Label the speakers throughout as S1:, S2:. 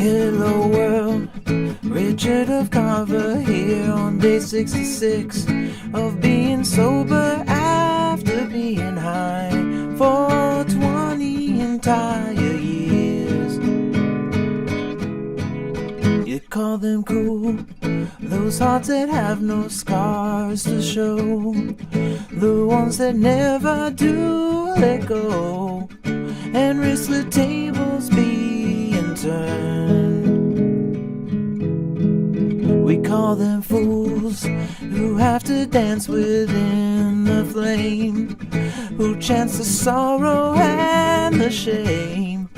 S1: Hello world, Richard of Carver here on day 66 of being sober after being high for 20 entire years. You call them cool, those hearts that have no scars to show, the ones that never do let go and risk the tables being turned. We call them fools who have to dance within the flame, who chance the sorrow and the shame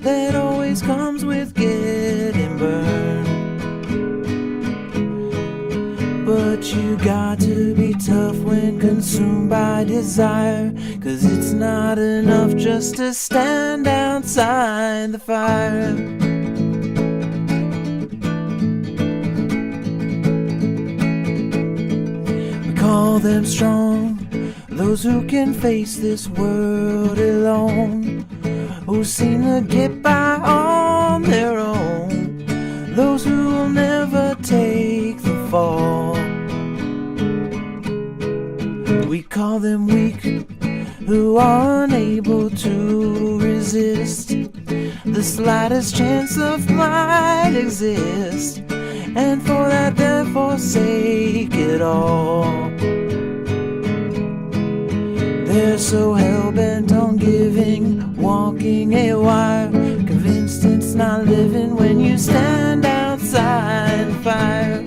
S1: that always comes with getting burned. But you got to be tough when consumed by desire, 'cause it's not enough just to stand outside the fire. We call them strong, those who can face this world alone, who seem to get by on their own, those who will never take the fall. We call them weak, who are unable to resist the slightest chance of might exist, and for that they'll forsake it all. They're so hell-bent on giving, walking a wire, convinced it's not living when you stand outside the fire.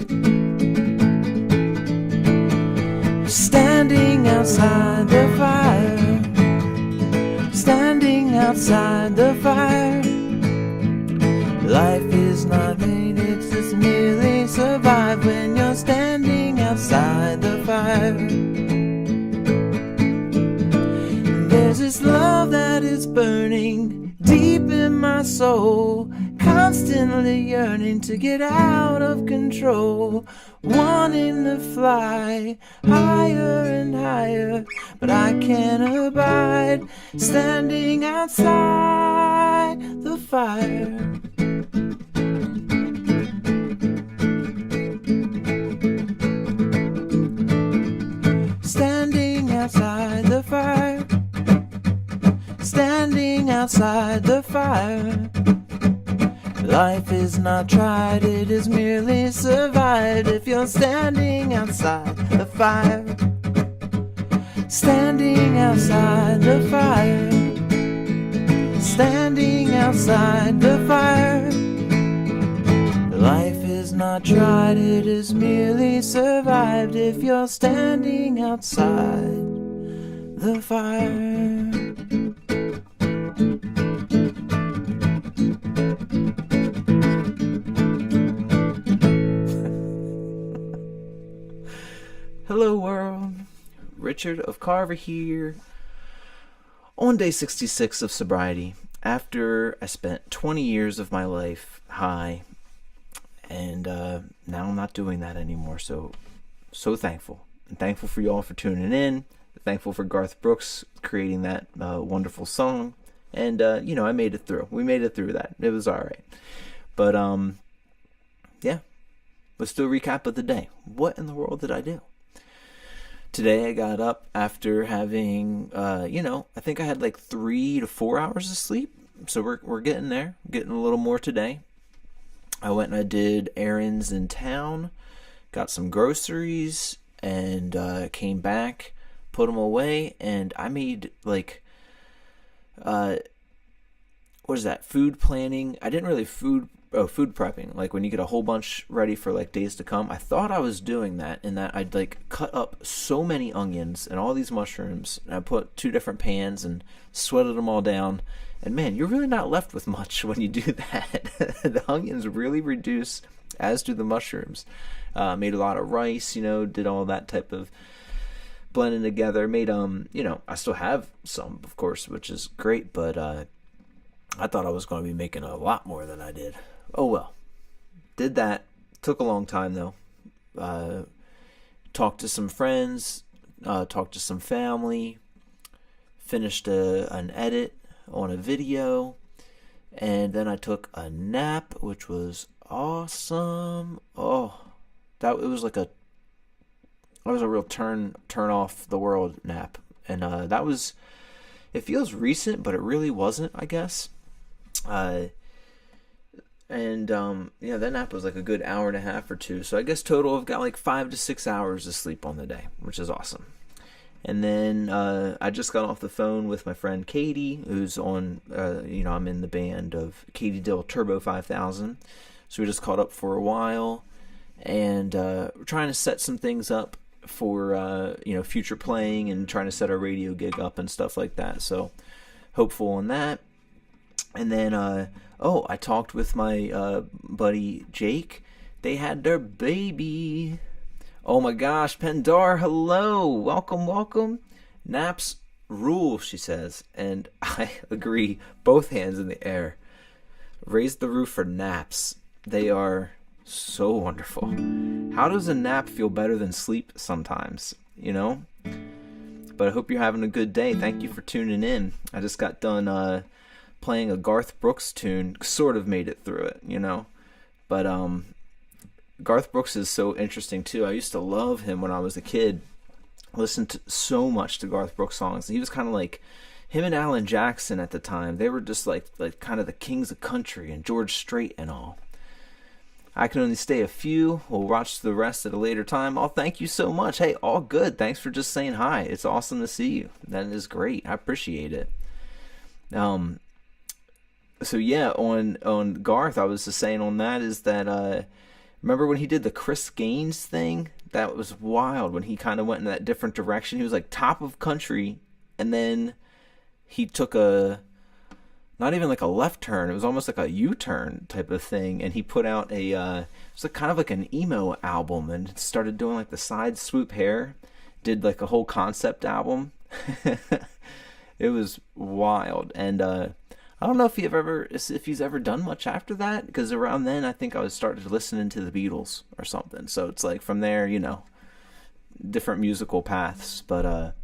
S1: Standing outside the fire, standing outside the fire. Life is not made, it's just merely survived when you're standing outside the fire. There's this love that is burning deep in my soul, constantly yearning to get out of control, wanting to fly higher and higher, but I can't abide standing outside the fire. Standing outside the fire, standing outside the fire. Life is not tried, it is merely survived if you're standing outside the fire. Standing outside the fire, standing outside the fire. Life is not tried, it is merely survived if you're standing outside the fire. Hello world, Richard of Carver here on day 66 of sobriety, after I spent 20 years of my life high, and now I'm not doing that anymore. So thankful. I'm thankful for you all for tuning in. Thankful for Garth Brooks creating that wonderful song, and I made it through. We made it through that. It was all right. But yeah, let's do a recap of the day. What in the world did I do? Today I got up after having, I think I had like 3 to 4 hours of sleep. So we're getting there, getting a little more today. I went and I did errands in town, got some groceries, and came back, put them away, and I made like, what is that? Food planning. I didn't really food prepping, like when you get a whole bunch ready for like days to come. I thought I was doing that, in that I'd like cut up so many onions and all these mushrooms, and I put 2 different pans and sweated them all down, and man, you're really not left with much when you do that. The onions really reduce, as do the mushrooms. Made a lot of rice, did all that type of blending together. Made I still have some, of course, which is great, but I thought I was going to be making a lot more than I did. Oh well. Did that. Took a long time though. Talked to some friends, talked to some family, finished an edit on a video, And then I took a nap, which was awesome. Oh, it was like that was a real turn off the world nap. And that was, it feels recent, but it really wasn't, I guess. Uh, and yeah, that nap was like a good hour and a half or two. So I guess total I've got like 5 to 6 hours of sleep on the day, which is awesome. And then I just got off the phone with my friend Katie, who's on, I'm in the band of Katie Dill Turbo 5000. So we just caught up for a while, and we're trying to set some things up for, future playing, and trying to set our radio gig up and stuff like that. So hopeful on that. And then, I talked with my buddy Jake. They had their baby. Oh my gosh, Pendar, hello. Welcome. Naps rule, she says. And I agree. Both hands in the air. Raise the roof for naps. They are so wonderful. How does a nap feel better than sleep sometimes, But I hope you're having a good day. Thank you for tuning in. I just got done playing a Garth Brooks tune. Sort of made it through it, But Garth Brooks is so interesting too. I used to love him when I was a kid. Listened to so much to Garth Brooks songs. He was kind of like him and Alan Jackson at the time. They were just like kind of the kings of country, and George Strait and all. I can only stay a few. We'll watch the rest at a later time. Oh, thank you so much. Hey, all good. Thanks for just saying hi. It's awesome to see you. That is great. I appreciate it. So yeah, on Garth, I was just saying on that is that remember when he did the Chris Gaines thing? That was wild when he kind of went in that different direction. He was like top of country, and then he took not even like a left turn. It was almost like a U-turn type of thing, and he put out it was like kind of like an emo album, and started doing like the side swoop hair. Did like a whole concept album. It was wild, and I don't know if he's ever done much after that, because around then I think I was started listening to the Beatles or something. So it's like from there, different musical paths. But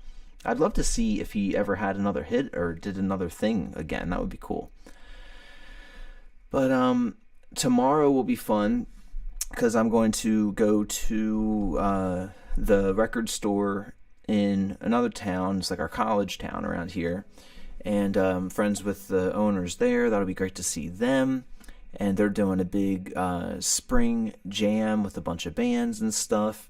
S1: I'd love to see if he ever had another hit or did another thing again. That would be cool. But tomorrow will be fun, because I'm going to go to the record store in another town. It's like our college town around here. And I'm friends with the owners there. That'll be great to see them. And they're doing a big spring jam with a bunch of bands and stuff.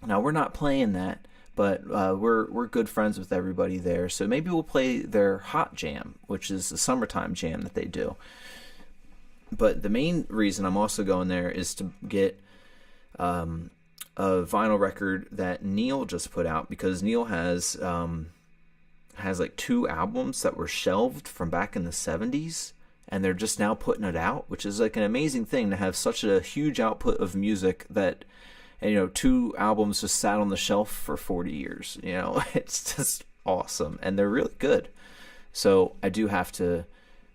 S1: Now, we're not playing that, but we're good friends with everybody there. So maybe we'll play their hot jam, which is the summertime jam that they do. But the main reason I'm also going there is to get a vinyl record that Neil just put out, because Neil has like 2 albums that were shelved from back in the 70s, and they're just now putting it out, which is like an amazing thing to have such a huge output of music that, and 2 albums just sat on the shelf for 40 years. It's just awesome, and they're really good. So I do have to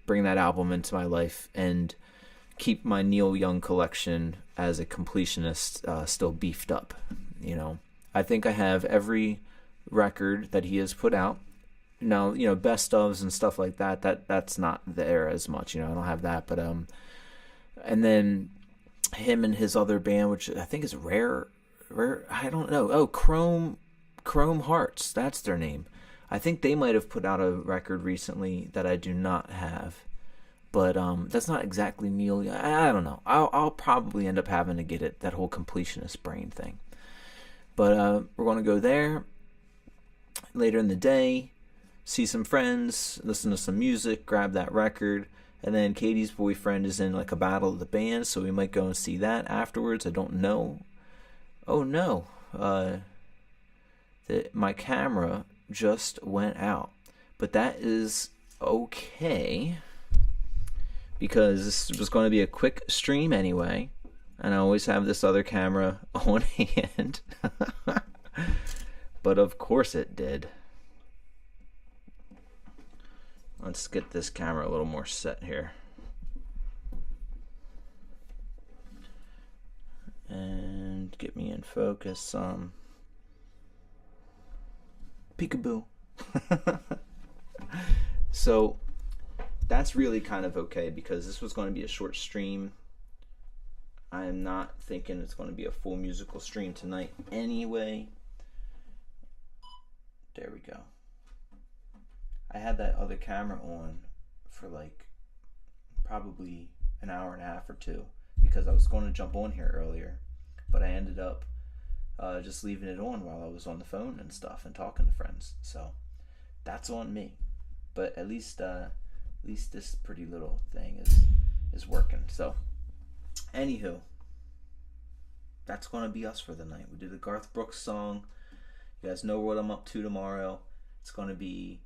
S1: bring that album into my life and keep my Neil Young collection as a completionist still beefed up. I think I have every record that he has put out. Now, best ofs and stuff like that's not there as much. I don't have that, but and then him and his other band, which I think is rare, I don't know. Oh, Chrome Hearts, that's their name. I think they might have put out a record recently that I do not have, but that's not exactly Neil. I don't know. I'll probably end up having to get it, that whole completionist brain thing. But we're going to go there later in the day, see some friends, listen to some music, grab that record, and then Katie's boyfriend is in like a battle of the bands, so we might go and see that afterwards. I don't know. Oh no, my camera just went out, but that is okay, because this was going to be a quick stream anyway, and I always have this other camera on hand. But of course it did. Let's get this camera a little more set here. And get me in focus. Peekaboo. So that's really kind of okay because this was going to be a short stream. I am not thinking it's going to be a full musical stream tonight anyway. There we go. I had that other camera on for like probably an hour and a half or two because I was going to jump on here earlier, but I ended up just leaving it on while I was on the phone and stuff and talking to friends. So that's on me. But at least this pretty little thing is working. So anywho, that's going to be us for the night. We did a Garth Brooks song. You guys know what I'm up to tomorrow. It's going to be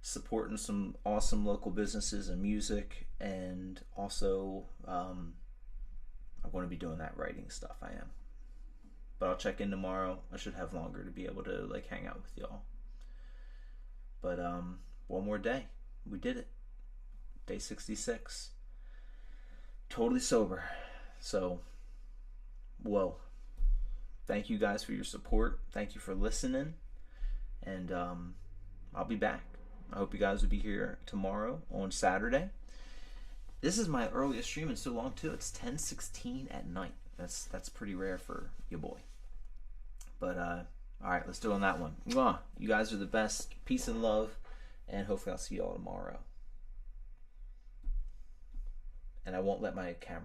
S1: supporting some awesome local businesses and music, and also I'm going to be doing that writing stuff. I am, but I'll check in tomorrow. I should have longer to be able to like hang out with y'all. But one more day, we did it. Day 66, totally sober. So, whoa. Thank you guys for your support. Thank you for listening. And I'll be back. I hope you guys will be here tomorrow on Saturday. This is my earliest stream in so long too. It's 10:16 at night. That's pretty rare for your boy. But all right, let's do it on that one. Mwah. You guys are the best. Peace and love. And hopefully I'll see you all tomorrow. And I won't let my camera